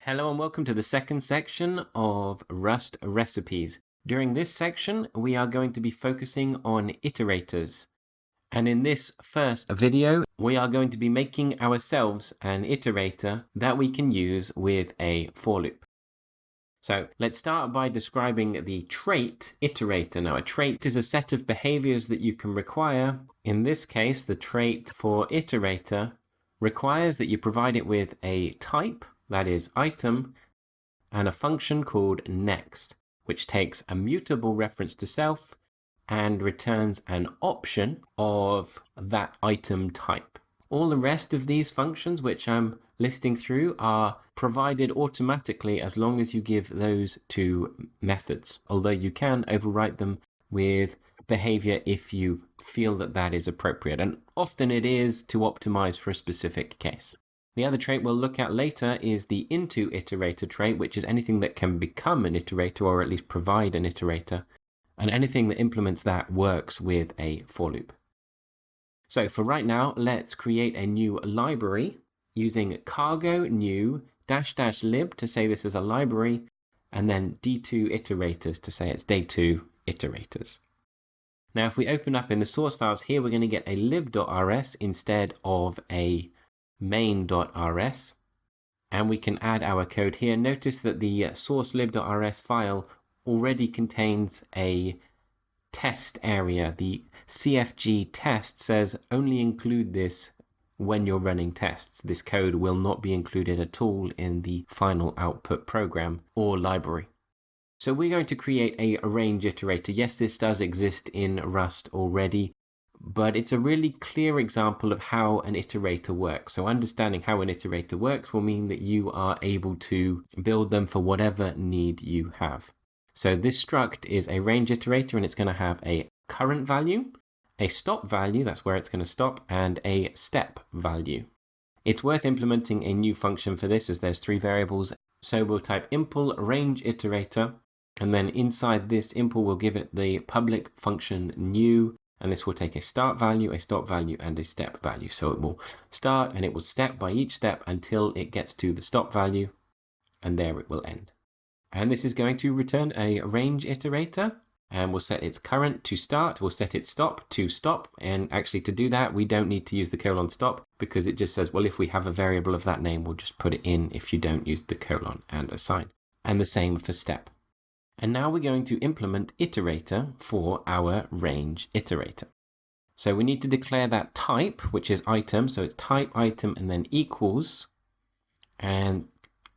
Hello and welcome to the second section of Rust recipes. During this section, we are going to be focusing on iterators. And in this first video, we are going to be making ourselves an iterator that we can use with a for loop. So let's start by describing the trait iterator. Now, a trait is a set of behaviors that you can require. In this case, the trait for iterator requires that you provide it with a type, that is item, and a function called next, which takes a mutable reference to self and returns an option of that item type. All the rest of these functions, which I'm listing through, are provided automatically as long as you give those two methods, although you can overwrite them with behavior if you feel that that is appropriate, and often it is to optimize for a specific case. The other trait we'll look at later is the into iterator trait, which is anything that can become an iterator or at least provide an iterator, and anything that implements that works with a for loop. So for right now, let's create a new library using cargo new -- lib to say this is a library, and then d2 iterators to say it's day2 iterators. Now, if we open up in the source files here, we're going to get a lib.rs instead of a main.rs, and we can add our code here. Notice that the source lib.rs file already contains a test area. The CFG test says only include this when you're running tests. This code will not be included at all in the final output program or library. So we're going to create a range iterator. Yes, this does exist in Rust already, but it's a really clear example of how an iterator works. So understanding how an iterator works will mean that you are able to build them for whatever need you have. So this struct is a range iterator, and it's going to have a current value, a stop value, that's where it's going to stop, and a step value. It's worth implementing a new function for this, as there's 3 variables. So we'll type impl range iterator, and then inside this impl we'll give it the public function new, and this will take a start value, a stop value, and a step value. So it will start and it will step by each step until it gets to the stop value, and there it will end. And this is going to return a range iterator, and we'll set its current to start, we'll set its stop to stop, and actually to do that we don't need to use the colon stop, because it just says, well, if we have a variable of that name, we'll just put it in if you don't use the colon and assign. And the same for step. And now we're going to implement iterator for our range iterator. So we need to declare that type, which is item. So it's type item and then equals. And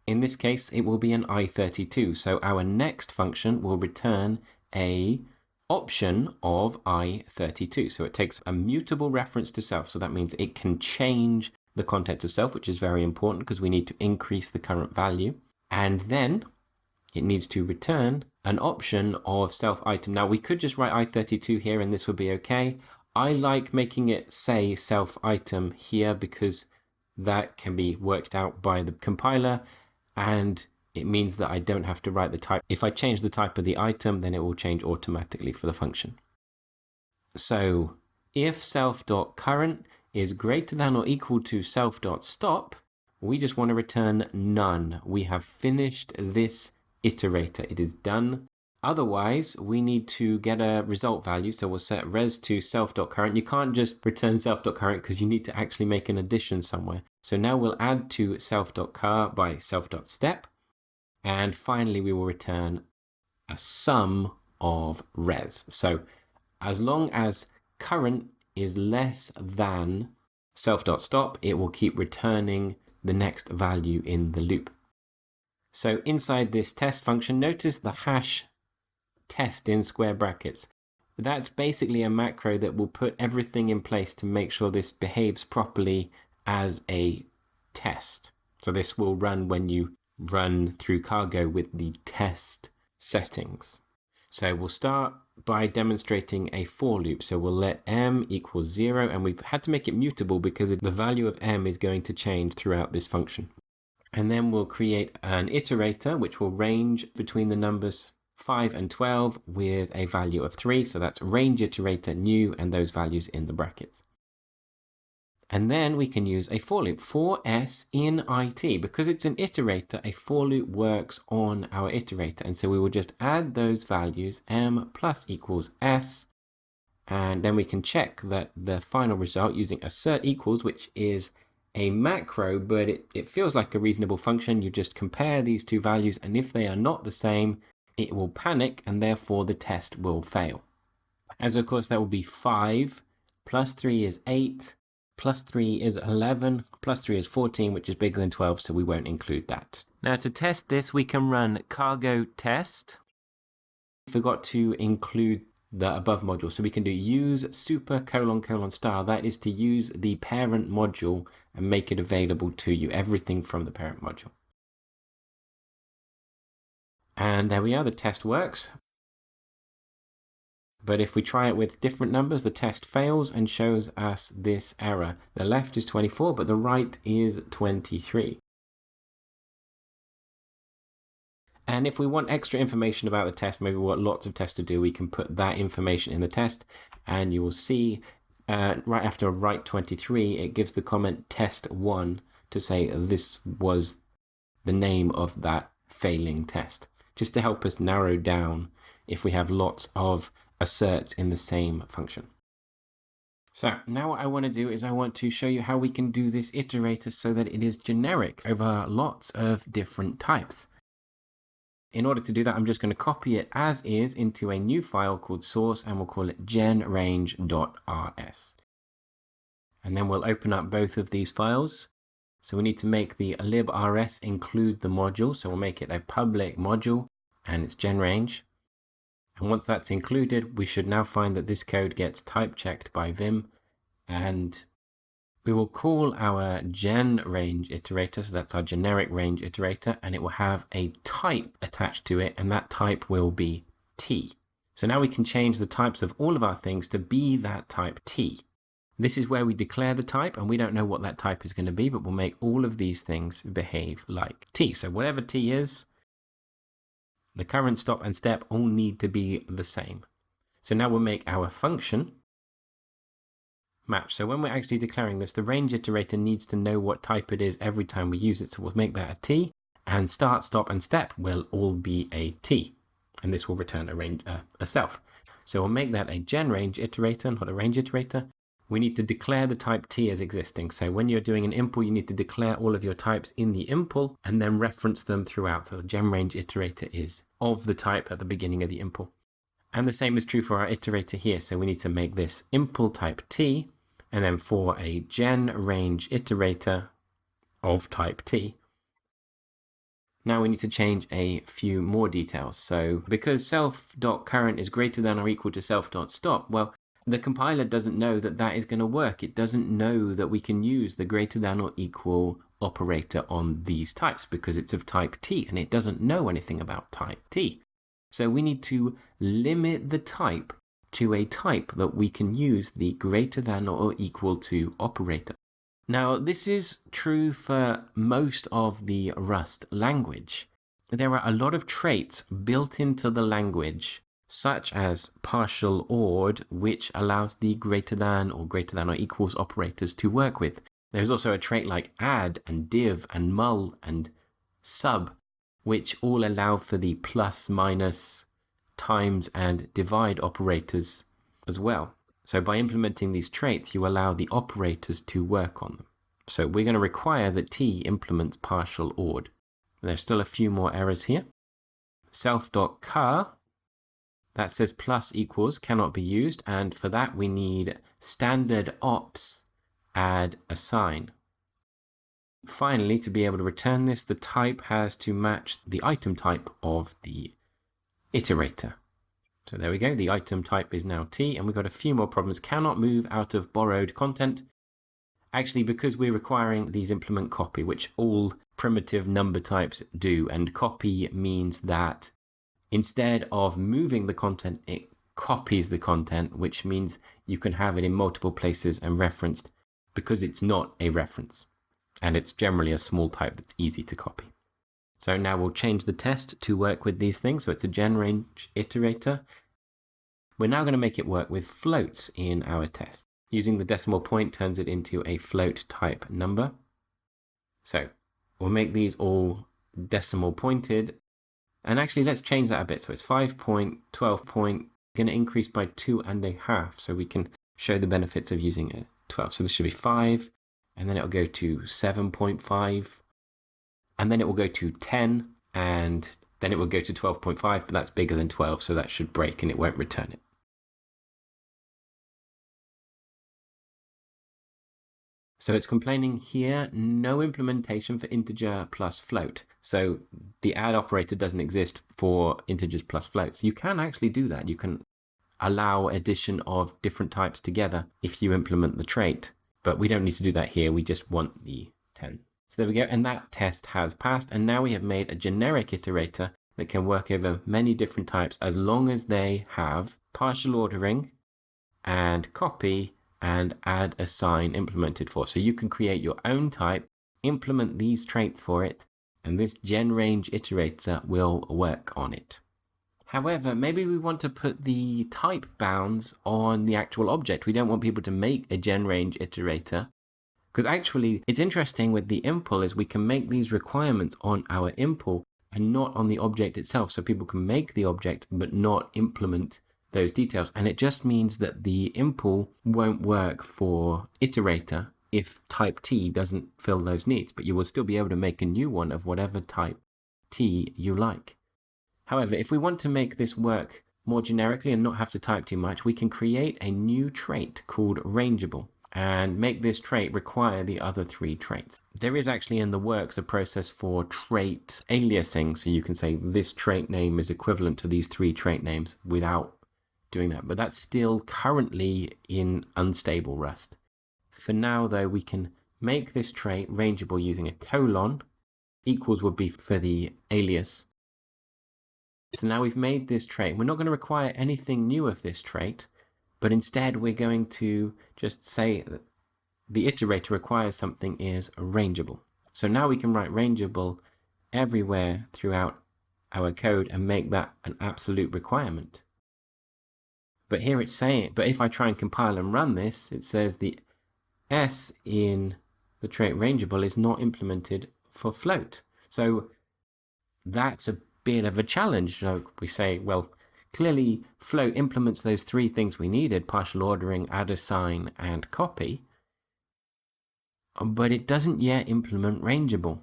in this case, it will be an i32. So our next function will return a option of i32. So it takes a mutable reference to self. So that means it can change the content of self, which is very important because we need to increase the current value. And then it needs to return an option of self item. Now we could just write i32 here and this would be okay. I like making it say self item here because that can be worked out by the compiler, and it means that I don't have to write the type. If I change the type of the item, then it will change automatically for the function. So if self.current is greater than or equal to self.stop, we just want to return none. We have finished this iterator. It is done. Otherwise, we need to get a result value. So we'll set res to self.current. You can't just return self.current because you need to actually make an addition somewhere. So now we'll add to self.car by self.step. And finally, we will return a sum of res. So as long as current is less than self.stop, it will keep returning the next value in the loop. So inside this test function, notice the hash test in square brackets. That's basically a macro that will put everything in place to make sure this behaves properly as a test. So this will run when you run through cargo with the test settings. So we'll start by demonstrating a for loop. So we'll let m equal 0, and we've had to make it mutable because the value of m is going to change throughout this function. And then we'll create an iterator which will range between the numbers 5 and 12 with a value of 3. So that's range iterator new and those values in the brackets. And then we can use a for loop, for s in it. Because it's an iterator, a for loop works on our iterator. And so we will just add those values, m plus equals s, and then we can check that the final result using assert equals, which is a macro, but it feels like a reasonable function. You just compare these two values, and if they are not the same, it will panic, and therefore the test will fail. As of course, that will be 5, plus 3 is 8, plus 3 is 11, plus 3 is 14, which is bigger than 12, so we won't include that. Now to test this, we can run cargo test. Forgot to include the above module, so we can do use super : star. That is to use the parent module and make it available to you, everything from the parent module. And there we are, the test works. But if we try it with different numbers, the test fails and shows us this error. The left is 24, but the right is 23. And if we want extra information about the test, maybe what lots of testers do, we can put that information in the test, and you will see right after write 23, it gives the comment test1 to say this was the name of that failing test, just to help us narrow down if we have lots of asserts in the same function. So now what I want to do is I want to show you how we can do this iterator so that it is generic over lots of different types. In order to do that, I'm just going to copy it as is into a new file called source, and we'll call it genrange.rs. And then we'll open up both of these files. So we need to make the librs include the module. So we'll make it a public module, and it's genrange. And once that's included, we should now find that this code gets type checked by Vim, and we will call our gen range iterator, so that's our generic range iterator, and it will have a type attached to it, and that type will be t. So now we can change the types of all of our things to be that type t. This is where we declare the type, and we don't know what that type is going to be, but we'll make all of these things behave like t. So whatever t is, the current stop and step all need to be the same. So now we'll make our function match. So when we're actually declaring this, the range iterator needs to know what type it is every time we use it. So we'll make that a t, and start, stop, and step will all be a t, and this will return a self. So we'll make that a gen range iterator, not a range iterator. We need to declare the type t as existing. So when you're doing an impl, you need to declare all of your types in the impl and then reference them throughout. So the gen range iterator is of the type at the beginning of the impl. And the same is true for our iterator here. So we need to make this impl type t, and then for a gen range iterator of type t. Now we need to change a few more details. So because self.current is greater than or equal to self.stop, well, the compiler doesn't know that that is going to work. It doesn't know that we can use the greater than or equal operator on these types because it's of type t, and it doesn't know anything about type t. So we need to limit the type to a type that we can use the greater than or equal to operator. Now, this is true for most of the Rust language. There are a lot of traits built into the language, such as partial OR, which allows the greater than or equals operators to work with. There's also a trait like add and div and mul and sub, which all allow for the plus, minus, times, and divide operators as well. So by implementing these traits, you allow the operators to work on them. So we're going to require that t implements partial OR. There's still a few more errors here. Self.char, that says plus equals cannot be used, and for that we need standard ops add assign. Finally, to be able to return this, the type has to match the item type of the iterator. So there we go, the item type is now t, and we've got a few more problems. Cannot move out of borrowed content. Actually, because we're requiring these implement copy, which all primitive number types do, and copy means that instead of moving the content, it copies the content, which means you can have it in multiple places and referenced because it's not a reference. And it's generally a small type that's easy to copy. So now we'll change the test to work with these things. So it's a gen range iterator. We're now going to make it work with floats in our test. Using the decimal point turns it into a float type number. So we'll make these all decimal pointed. And actually, let's change that a bit. So it's 5 point, 12 point, going to increase by 2.5. So we can show the benefits of using a 12. So this should be 5, and then it'll go to 7.5, and then it will go to 10, and then it will go to 12.5, but that's bigger than 12, so that should break and it won't return it. So it's complaining here, no implementation for integer plus float. So the add operator doesn't exist for integers plus floats. You can actually do that. You can allow addition of different types together if you implement the trait, but we don't need to do that here. We just want the 10. So there we go. And that test has passed. And now we have made a generic iterator that can work over many different types as long as they have partial ordering and copy and add assign implemented for. So you can create your own type, implement these traits for it, and this genRange iterator will work on it. However, maybe we want to put the type bounds on the actual object. We don't want people to make a genRange iterator, because actually it's interesting with the impl is we can make these requirements on our impl and not on the object itself. So people can make the object but not implement those details, and it just means that the impl won't work for iterator if type T doesn't fill those needs, but you will still be able to make a new one of whatever type T you like. However, if we want to make this work more generically and not have to type too much, we can create a new trait called rangeable and make this trait require the other 3 traits. There is actually in the works a process for trait aliasing, so you can say this trait name is equivalent to these 3 trait names without doing that, but that's still currently in unstable Rust. For now though, we can make this trait rangeable using a colon. Equals would be for the alias. So now we've made this trait. We're not going to require anything new of this trait, but instead we're going to just say that the iterator requires something is rangeable. So now we can write rangeable everywhere throughout our code and make that an absolute requirement. But here it's saying, but if I try and compile and run this, it says the S in the trait rangeable is not implemented for float. So that's a bit of a challenge. So we say, well, clearly float implements those 3 things we needed, partial ordering, add assign, and copy, but it doesn't yet implement rangeable.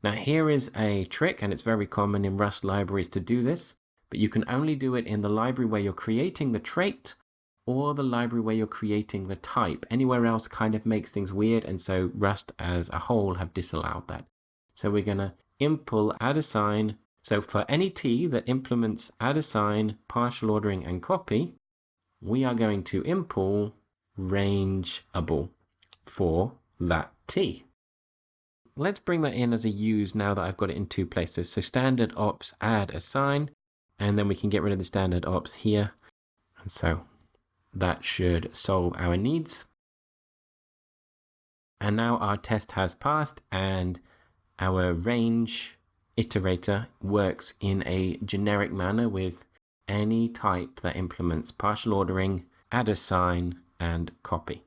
Now here is a trick, and it's very common in Rust libraries to do this, but you can only do it in the library where you're creating the trait or the library where you're creating the type. Anywhere else kind of makes things weird, and so Rust as a whole have disallowed that. So we're going to impl add assign. So for any T that implements add assign, partial ordering, and copy, we are going to impl rangeable for that T. Let's bring that in as a use now that I've got it in 2 places. So standard ops add assign, and then we can get rid of the standard ops here. And so that should solve our needs. And now our test has passed, and our range iterator works in a generic manner with any type that implements partial ordering, add assign, and copy.